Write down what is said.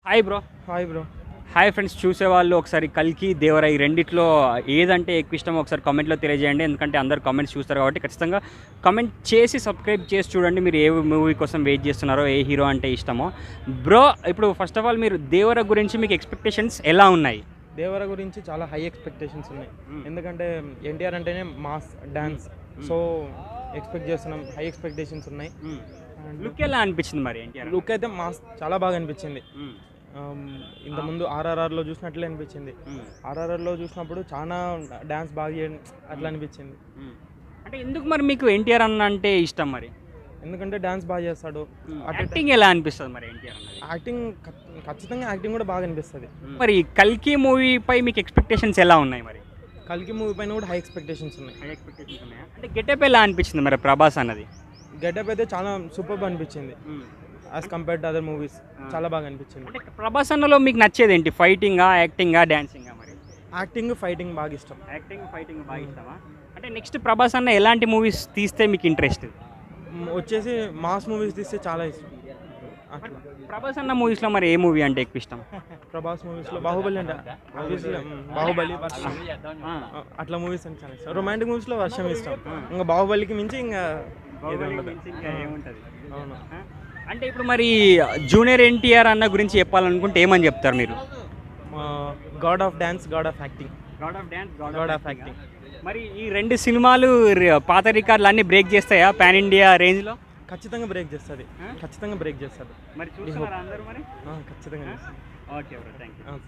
Hi bro. Hi bro. Hi friends, చూసేవాళ్ళు ఒకసారి కల్కి దేవర ఈ రెండిట్లో ఏదంటే ఎక్కువ ఇష్టమో ఒకసారి కామెంట్లో తెలియజేయండి. ఎందుకంటే అందరు కామెంట్స్ చూస్తారు కాబట్టి ఖచ్చితంగా కామెంట్ చేసి సబ్స్క్రైబ్ చేసి చూడండి మీరు ఏ మూవీ కోసం వెయిట్ చేస్తున్నారో, ఏ హీరో అంటే ఇష్టమో. బ్రో, ఇప్పుడు ఫస్ట్ ఆఫ్ ఆల్ మీరు దేవర గురించి మీకు ఎక్స్పెక్టేషన్స్ ఎలా ఉన్నాయి? దేవర గురించి చాలా హై ఎక్స్పెక్టేషన్స్ ఉన్నాయి. ఎందుకంటే ఎన్టీఆర్ అంటేనే మాస్ డాన్స్, సో ఎక్స్పెక్ట్ చేస్తున్నాం, హై ఎక్స్పెక్టేషన్స్ ఉన్నాయి. లుక్ ఎలా అనిపించింది మరి ఎన్టీఆర్? లుక్ అయితే మాస్ చాలా బాగా అనిపించింది. ఇంతకుముందు ఆర్ఆర్ఆర్లో చూసినట్లే అనిపించింది. ఆర్ఆర్ఆర్లో చూసినప్పుడు చాలా డాన్స్ బాగా చేయడం అట్లా అనిపించింది. అంటే ఎందుకు మరి మీకు ఎన్టీఆర్ అన్న అంటే ఇష్టం మరి? ఎందుకంటే డాన్స్ బాగా చేస్తాడు. యాక్టింగ్ ఎలా అనిపిస్తుంది మరి ఎన్టీఆర్ అన్నది? యాక్టింగ్ ఖచ్చితంగా యాక్టింగ్ కూడా బాగా అనిపిస్తుంది. మరి కల్కి మూవీపై మీకు ఎక్స్పెక్టేషన్స్ ఎలా ఉన్నాయి మరి? కల్కి మూవీ పైన కూడా హై ఎక్స్పెక్టేషన్స్ ఉన్నాయి. హై ఎక్స్పెక్టేషన్స్ ఉన్నాయా? అంటే గెటప్ ఎలా అనిపించింది మరి ప్రభాస్ అన్నది? గెటప్ అయితే చాలా సూపర్బ్ అనిపించింది as compare to other movies. చాలా బాగా అనిపించింది. అంటే ప్రభాస్ అన్నలో మీకు నచ్చేది ఏంటి? ఫైటింగా, యాక్టింగా, డాన్సింగా? మరి యాక్టింగ్, ఫైటింగ్ బాగా ఇష్టం. యాక్టింగ్, ఫైటింగ్ బాగా ఇష్టమా? అంటే నెక్స్ట్ ప్రభాస్ అన్న ఎలాంటి మూవీస్ తీస్తే మీకు ఇంట్రెస్ట్? వచ్చేసి మాస్ మూవీస్ తీస్తే చాలా ఇష్టం. అట్లా ప్రభాస్ అన్న మూవీస్లో మరి ఏ మూవీ అంటే ఎక్కువ ఇష్టం? ప్రభాస్ మూవీస్లో బాహుబలి అంటే ఆబ్వియస్లీ బాహుబలి, వర్షం అట్లా మూవీస్ అంటే చాలా ఇష్టం. రొమాంటిక్ మూవీస్లో వర్షం ఇష్టం. ఇంకా బాహుబలికి మించి ఇంకా ఏముంటుంది? అవును. అంటే ఇప్పుడు మరి జూనియర్ ఎన్టీఆర్ అన్న గురించి చెప్పాలనుకుంటే ఏమని చెప్తారు మీరు? God of dance, God of acting. God of dance, God of acting. మరి ఈ రెండు సినిమాలు పాత రికార్డులు అన్నీ బ్రేక్ చేస్తాయా పాన్ ఇండియా రేంజ్లో? ఖచ్చితంగా బ్రేక్ చేస్తుంది. ఖచ్చితంగా బ్రేక్ చేస్తుంది. మరి చూస్తున్నారా అందరూ మరి? ఖచ్చితంగా. Okay bro, thank you.